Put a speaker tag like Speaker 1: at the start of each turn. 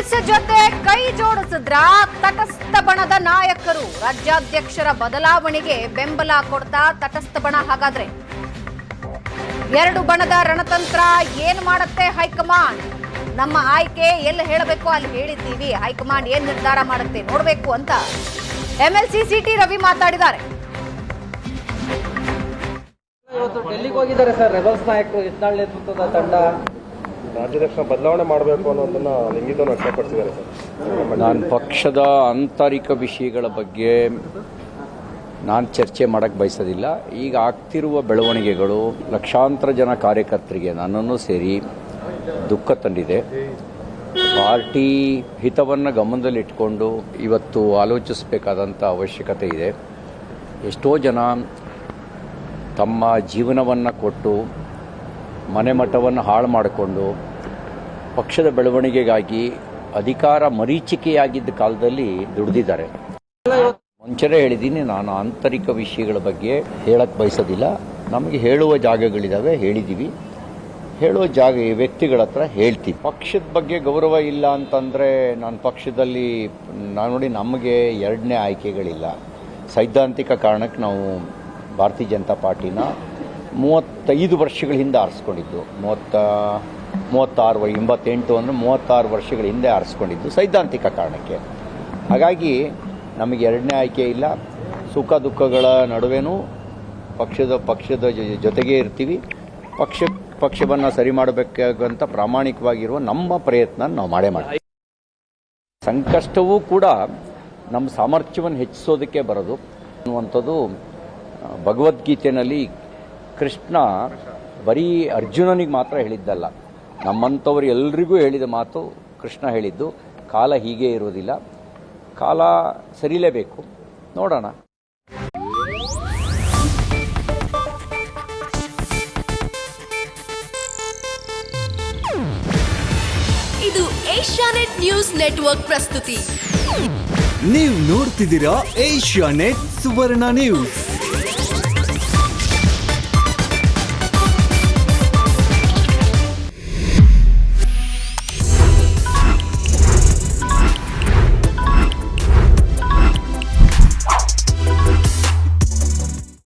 Speaker 1: News ಜೊತೆ ಕೈ ಜೋಡಿಸಿದ್ರ ತಟಸ್ಥ ಬಣದ ನಾಯಕರು. ರಾಜ್ಯಾಧ್ಯಕ್ಷರ ಬದಲಾವಣೆಗೆ ಬೆಂಬಲ ಕೊಡ್ತಾ ತಟಸ್ಥ ಬಣ. ಹಾಗಾದ್ರೆ ಎರಡು ಬಣದ ರಣತಂತ್ರ ಏನ್ ಮಾಡುತ್ತೆ ಹೈಕಮಾಂಡ್? ನಮ್ಮ ಆಯ್ಕೆ ಎಲ್ಲಿ ಹೇಳಬೇಕು ಅಲ್ಲಿ ಹೇಳಿದ್ದೀವಿ, ಹೈಕಮಾಂಡ್ ಏನ್ ನಿರ್ಧಾರ ಮಾಡುತ್ತೆ ನೋಡ್ಬೇಕು ಅಂತ ಎಂಎಲ್ಸಿ ಸಿಟಿ ರವಿ ಮಾತಾಡಿದ್ದಾರೆ.
Speaker 2: ಇವತ್ತು ಡೆಲ್ಲಿಗೆ ಹೋಗಿದ್ದಾರೆ ಸರ್ ರೆಬಲ್ಸ್ ನಾಯಕರು, ಯತ್ನಾಳ್ ನೇತೃತ್ವದ ತಂಡ.
Speaker 3: ರಾಜ್ಯಾಧ್ಯಕ್ಷ ಬದಲಾವಣೆ ಮಾಡಬೇಕು ಅನ್ನೋದನ್ನ ಲಿಂಗಿತವನ್ನು ವ್ಯಕ್ತಪಡಿಸಿದ್ದಾರೆ ಸರ್.
Speaker 4: ನಾನು ಪಕ್ಷದ ಆಂತರಿಕ ವಿಷಯಗಳ ಬಗ್ಗೆ ನಾನು ಚರ್ಚೆ ಮಾಡೋಕ್ಕೆ ಬಯಸೋದಿಲ್ಲ. ಈಗ ಆಗ್ತಿರುವ ಬೆಳವಣಿಗೆಗಳು ಲಕ್ಷಾಂತರ ಜನ ಕಾರ್ಯಕರ್ತರಿಗೆ ನನ್ನನ್ನು ಸೇರಿ ದುಃಖ ತಂದಿದೆ. ಪಾರ್ಟಿ ಹಿತವನ್ನು ಗಮನದಲ್ಲಿಟ್ಕೊಂಡು ಇವತ್ತು ಆಲೋಚಿಸಬೇಕಾದಂಥ ಅವಶ್ಯಕತೆ ಇದೆ. ಎಷ್ಟೋ ಜನ ತಮ್ಮ ಜೀವನವನ್ನು ಕೊಟ್ಟು ಮನೆ ಮಠವನ್ನು ಹಾಳು ಮಾಡಿಕೊಂಡು ಪಕ್ಷದ ಬೆಳವಣಿಗೆಗಾಗಿ ಅಧಿಕಾರ ಮರೀಚಿಕೆಯಾಗಿದ್ದ ಕಾಲದಲ್ಲಿ ದುಡಿದಿದ್ದಾರೆ. ಮುಂಚೆನೇ ಹೇಳಿದ್ದೀನಿ, ನಾನು ಆಂತರಿಕ ವಿಷಯಗಳ ಬಗ್ಗೆ ಹೇಳಕ್ಕೆ ಬಯಸೋದಿಲ್ಲ. ನಮಗೆ ಹೇಳುವ ಜಾಗಗಳಿದ್ದಾವೆ, ಹೇಳಿದ್ದೀವಿ. ಹೇಳುವ ವ್ಯಕ್ತಿಗಳ ಹತ್ರ ಹೇಳ್ತೀವಿ. ಪಕ್ಷದ ಬಗ್ಗೆ ಗೌರವ ಇಲ್ಲ ಅಂತಂದರೆ ನಾನು ಪಕ್ಷದಲ್ಲಿ ನೋಡಿ, ನಮಗೆ ಎರಡನೇ ಆಯ್ಕೆಗಳಿಲ್ಲ. ಸೈದ್ಧಾಂತಿಕ ಕಾರಣಕ್ಕೆ ನಾವು ಭಾರತೀಯ ಜನತಾ ಪಾರ್ಟಿನ 35 ವರ್ಷಗಳ ಹಿಂದೆ ಆರಿಸ್ಕೊಂಡಿದ್ದು. 36 88 ಅಂದರೆ 36 ವರ್ಷಗಳ ಹಿಂದೆ ಆರಿಸ್ಕೊಂಡಿದ್ದು ಸೈದ್ಧಾಂತಿಕ ಕಾರಣಕ್ಕೆ. ಹಾಗಾಗಿ ನಮಗೆ ಎರಡನೇ ಆಯ್ಕೆ ಇಲ್ಲ. ಸುಖ ದುಃಖಗಳ ನಡುವೆನೂ ಪಕ್ಷದ ಜೊತೆಗೇ ಇರ್ತೀವಿ. ಪಕ್ಷವನ್ನು ಸರಿ ಮಾಡಬೇಕಾಗಂತ ಪ್ರಾಮಾಣಿಕವಾಗಿರುವ ನಮ್ಮ ಪ್ರಯತ್ನ ನಾವು ಮಾಡೇ ಮಾಡ್ತೀವಿ. ಸಂಕಷ್ಟವೂ ಕೂಡ ನಮ್ಮ ಸಾಮರ್ಥ್ಯವನ್ನು ಹೆಚ್ಚಿಸೋದಕ್ಕೆ ಬರೋದು ಅನ್ನುವಂಥದ್ದು ಭಗವದ್ಗೀತೆಯಲ್ಲಿ ಕೃಷ್ಣ ಬರೀ ಅರ್ಜುನನಿಗೆ ಮಾತ್ರ ಹೇಳಿದ್ದಲ್ಲ, ನಮ್ಮಂಥವ್ರು ಎಲ್ರಿಗೂ ಹೇಳಿದ ಮಾತು ಕೃಷ್ಣ ಹೇಳಿದ್ದು. ಕಾಲ ಹೀಗೆ ಇರೋದಿಲ್ಲ, ಕಾಲ ಸರಿಲೇಬೇಕು. ನೋಡೋಣ.
Speaker 5: ಇದು ಏಷ್ಯಾನೆಟ್ ನ್ಯೂಸ್ ನೆಟ್ವರ್ಕ್ ಪ್ರಸ್ತುತಿ.
Speaker 6: ನೀವು ನೋಡ್ತಿದ್ದೀರಾ ಏಷ್ಯಾನೆಟ್ ಸುವರ್ಣ ನ್ಯೂಸ್.